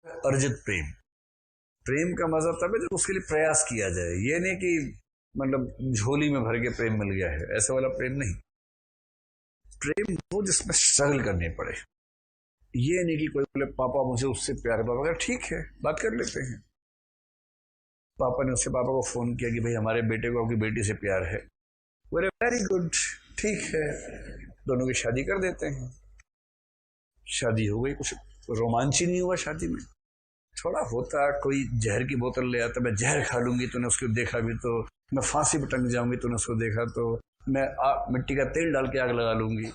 अर्जित प्रेम। प्रेम का मजा तब है जब उसके लिए प्रयास किया जाए। ये नहीं कि मतलब झोली में भर के प्रेम मिल गया है, ऐसा वाला प्रेम नहीं। प्रेम वो जिसमें स्ट्रगल करनी पड़े। ये नहीं कि कोई बोले पापा मुझे उससे प्यार है, पापा ठीक है बात कर लेते हैं। पापा ने उससे पापा को फोन किया कि भाई हमारे बेटे को आपकी बेटी से प्यार है, बोले वेरी गुड ठीक है, दोनों की शादी कर देते हैं। शादी हो गई, कुछ रोमांच ही नहीं हुआ शादी में। थोड़ा होता, कोई जहर की बोतल ले आता, मैं जहर खा लूंगी तूने उसको देखा भी तो, मैं फांसी पर टंग जाऊंगी तूने उसको देखा तो, मैं मिट्टी का तेल डाल के आग लगा लूंगी,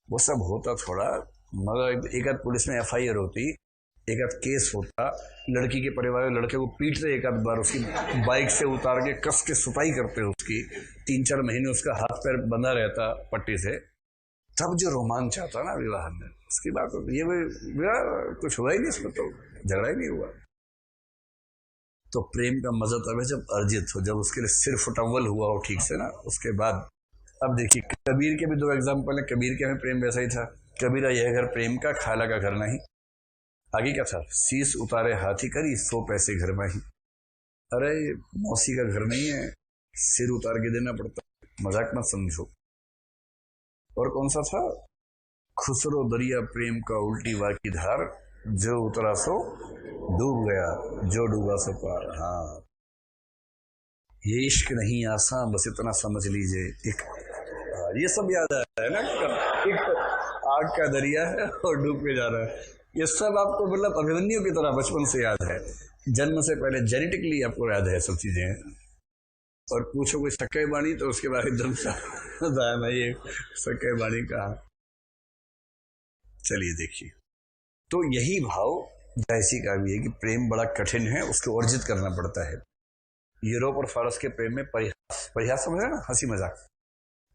वो सब होता थोड़ा। मगर एक आध पुलिस में एफआईआर होती, एक आध केस होता, लड़की के परिवार में लड़के को पीटते एक आध बार, उसकी बाइक से उतार के कस के सुताई करते उसकी, 3-4 महीने उसका हाथ पैर बंधा रहता पट्टी से, तब जो रोमांच आता ना विवाह में, उसकी बात होती। ये विवाह कुछ हुआ ही नहीं, इसमें तो झगड़ा ही नहीं हुआ। तो प्रेम का मजा तब है जब अर्जित हो, जब उसके लिए सिर फुटअव्वल हुआ हो ठीक से ना, उसके बाद। अब देखिए कबीर के भी 2 एग्जाम्पल है। कबीर के में प्रेम वैसा ही था। कबीरा यह घर प्रेम का, खाला का घर नहीं। आगे क्या था, शीश उतारे हाथी करी 100 पैसे घर में ही। अरे मौसी का घर नहीं है, सिर उतार के देना पड़ता, मजाक मत समझो। और कौन सा था, खुसरो दरिया प्रेम का उल्टी वाकी धार, जो उतरा सो डूब गया, जो डूबा सो पार। हाँ, ये इश्क नहीं आसान, बस इतना समझ लीजिए। एक ये सब याद आया है ना, एक आग का दरिया है और डूब के जा रहा है। ये सब आपको मतलब अभिमन्यु की तरह बचपन से याद है, जन्म से पहले जेनेटिकली आपको याद है सब चीजें। और पूछो कोई सक्के बाणी तो उसके बाद एकदम सा ये सक्के बाणी का। चलिए देखिए, तो यही भाव जायसी का भी है कि प्रेम बड़ा कठिन है, उसको अर्जित करना पड़ता है। यूरोप और फारस के प्रेम में परिहास, परिहास समझ रहे ना, हंसी मजाक।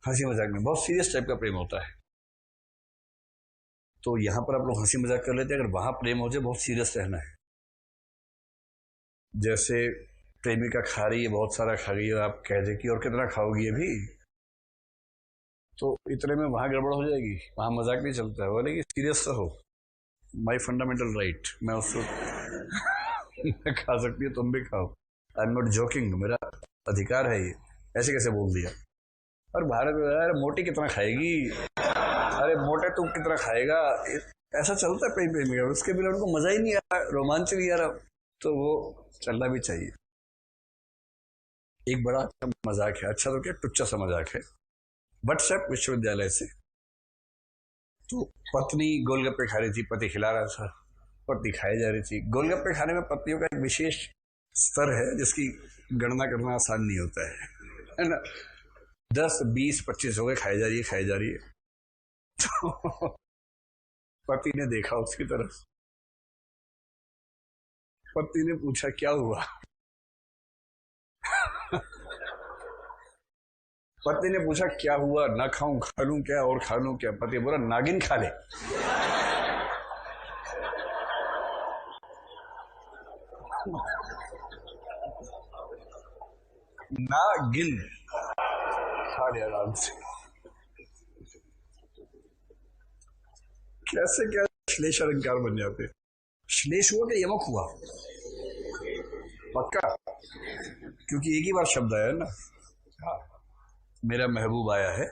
हंसी मजाक में बहुत सीरियस टाइप का प्रेम होता है। तो यहां पर आप लोग हंसी मजाक कर लेते हैं, अगर वहां प्रेम हो जाए बहुत सीरियस रहना है। जैसे प्रेमिका खा रही है, बहुत सारा खा रही है, आप कह दे कि और कितना खाओगी अभी, तो इतने में वहां गड़बड़ हो जाएगी, वहां मजाक नहीं चलता है। बोले कि सीरियस रहो, माई फंडामेंटल राइट, मैं उसको मैं खा सकती है तुम भी खाओ, आई एम नॉट जोकिंग, मेरा अधिकार है ये। ऐसे कैसे बोल दिया। और भारत में यार मोटी कितना खाएगी, अरे मोटे तुम कितना खाएगा, ऐसा चलता है प्रेम प्रेमिका। उसके बिना उनको मजा ही नहीं आ रहा, रोमांच नहीं आ रहा, तो वो चलना भी चाहिए। एक बड़ा अच्छा मजाक है, अच्छा तो क्या टुच्चा सा मजाक है। व्हाट्सएप विश्वविद्यालय से, तो पत्नी गोलगप्पे खा रही थी, पति खिला रहा था, पत्नी खाई जा रही थी। गोलगप्पे खाने में पत्नियों का एक विशेष स्तर है जिसकी गणना करना आसान नहीं होता है ना। 10, 20, 25 हो गए, खाई जा रही है, खाई जा रही है। तो पति ने देखा उसकी तरफ, पति ने पूछा क्या हुआ। पति ने पूछा क्या हुआ, ना खाऊं, खा लूं क्या और खा लूं क्या। पति बोला नागिन खा ले। नागिन खा ले आराम से। कैसे क्या श्लेष अलंकार बन जाते। श्लेष हुआ कि यमक हुआ, पक्का, क्योंकि एक ही बार शब्द आया ना। हाँ, मेरा महबूब आया है,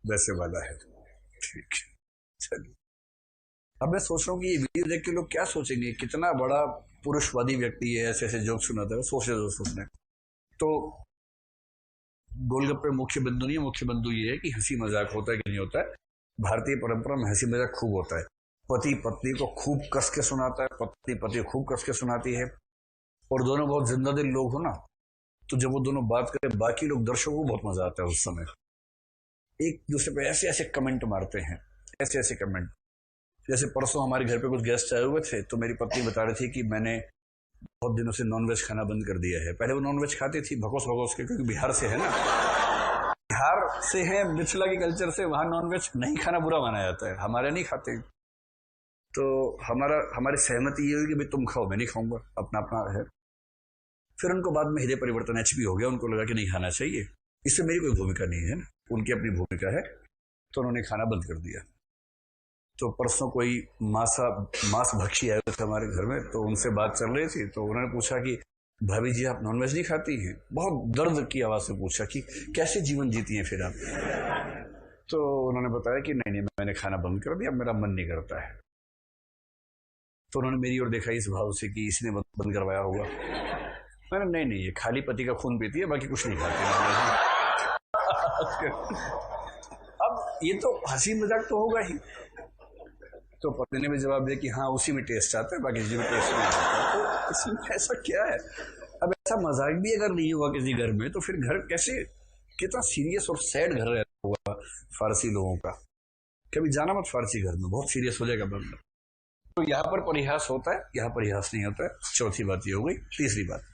वैसे वाला है। ठीक, चलिए। अब मैं सोच रहा हूँ कि ये वीडियो देख के लोग क्या सोचेंगे, कितना बड़ा पुरुषवादी व्यक्ति है, ऐसे ऐसे जोक सुनाता है। सोच रहे सोचने तो गोलगप्पे मुख्य बिंदु नहीं है। मुख्य बिंदु ये है कि हंसी मजाक होता है कि नहीं होता है। भारतीय परंपरा में हंसी मजाक खूब होता है। पति पत्नी को खूब कस के सुनाता है, पत्नी पति को खूब कस के सुनाती है। और दोनों बहुत जिंदा दिल लोग हो ना, तो जब वो दोनों बात करें बाकी लोग दर्शकों को बहुत मजा आता है उस समय। एक दूसरे पे ऐसे ऐसे कमेंट मारते हैं, ऐसे ऐसे कमेंट। जैसे परसों हमारे घर पे कुछ गेस्ट आए हुए थे, तो मेरी पत्नी बता रही थी कि मैंने बहुत दिनों से नॉनवेज खाना बंद कर दिया है। पहले वो नॉनवेज खाती थी भगोस भगोस के, क्योंकि बिहार से है ना, बिहार से है, मिथिला के कल्चर से, वहां नॉनवेज नहीं खाना बुरा माना जाता है, हमारे नहीं खाते। तो हमारी सहमति ये हुई कि भाई तुम खाओ, मैं नहीं खाऊंगा, अपना अपना है। फिर उनको बाद में हृदय परिवर्तन एचपी हो गया, उनको लगा कि नहीं खाना चाहिए। इसमें मेरी कोई भूमिका नहीं है ना, उनकी अपनी भूमिका है, तो उन्होंने खाना बंद कर दिया। तो परसों कोई मांस भक्षी आए थे हमारे घर में, तो उनसे बात चल रही थी, तो उन्होंने पूछा कि भाभी जी आप नॉनवेज नहीं खाती हैं? बहुत दर्द की आवाज़ से पूछा कि कैसे जीवन जीती हैं फिर आप? तो उन्होंने बताया कि नहीं नहीं, मैंने खाना बंद कर दिया, मेरा मन नहीं करता है। तो उन्होंने मेरी ओर देखा इस भाव से कि इसने बंद करवाया होगा। मैंने नहीं नहीं, ये खाली पति का खून पीती है, बाकी कुछ नहीं खाती। अब ये तो हंसी मजाक तो होगा ही। तो पत्नी ने भी जवाब दिया कि हाँ उसी में टेस्ट आता है, बाकी किसी में टेस्ट नहीं आता। तो इसमें ऐसा क्या है? अब ऐसा मजाक भी अगर नहीं हुआ किसी घर में, तो फिर घर कैसे, कितना सीरियस और सैड घर रहता होगा फारसी लोगों का। कभी जाना मत फारसी घर में, बहुत सीरियस हो जाएगा बंदा। तो यहाँ पर परिहास होता है, यहाँ परिहास नहीं होता है। चौथी बात ये हो गई। तीसरी बात,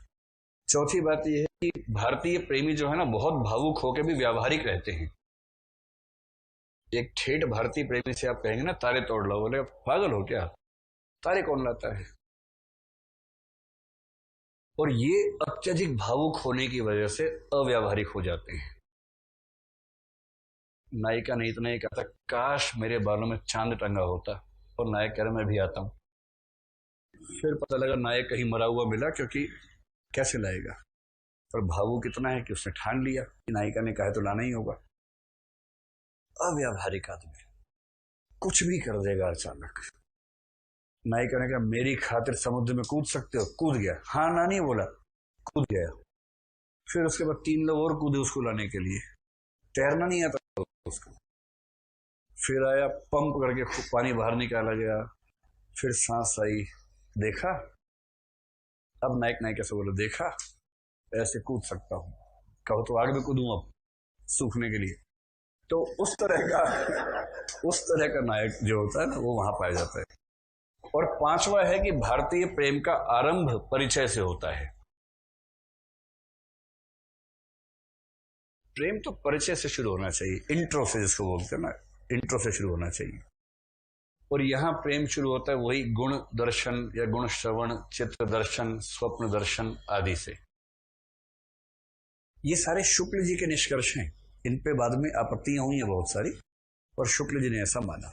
चौथी बात ये है कि भारतीय प्रेमी जो है ना, बहुत भावुक होकर भी व्यावहारिक रहते हैं। एक ठेठ भारतीय प्रेमी से आप कहेंगे ना तारे तोड़ लो, बोले पागल हो क्या, तारे कौन लाता है? और ये अत्यधिक भावुक होने की वजह से अव्यावहारिक हो जाते हैं। नायिका नहीं तो नहीं कहता काश मेरे बालों में चांद टंगा होता, और नायक कह रहा मैं भी आता हूं। फिर पता लगा नायक कहीं मरा हुआ मिला, क्योंकि कैसे लाएगा? पर भावुक इतना है कि उसने ठान लिया कि नायिका ने कहा तो लाना ही होगा। अव्यावहारिक आदमी कुछ भी कर देगा अचानक। नायिका ने कहा मेरी खातिर समुद्र में कूद सकते हो? कूद गया। हाँ ना नहीं बोला, कूद गया। फिर उसके बाद 3 लोग और कूदे उसको लाने के लिए, तैरना नहीं आता उसको। फिर आया, पंप करके पानी बाहर निकाला गया, फिर सांस आई, देखा। अब नायक नायिका से बोला देखा ऐसे कूद सकता हूं, कहो तो आग में कूदूं अब सूखने के लिए। तो उस तरह का नायक जो होता है ना, वो वहां पाया जाता है। और पांचवा है कि भारतीय प्रेम का आरंभ परिचय से होता है। प्रेम तो परिचय से शुरू होना चाहिए, इंट्रो से जिसको बोलते हैं ना, इंट्रो से शुरू होना चाहिए। और यहां प्रेम शुरू होता है वही गुण दर्शन या गुण श्रवण, चित्र दर्शन, स्वप्न दर्शन आदि से। ये सारे शुक्ल जी के निष्कर्ष हैं। इन पे बाद में आपत्तियां हुई हैं बहुत सारी, और शुक्ल जी ने ऐसा माना।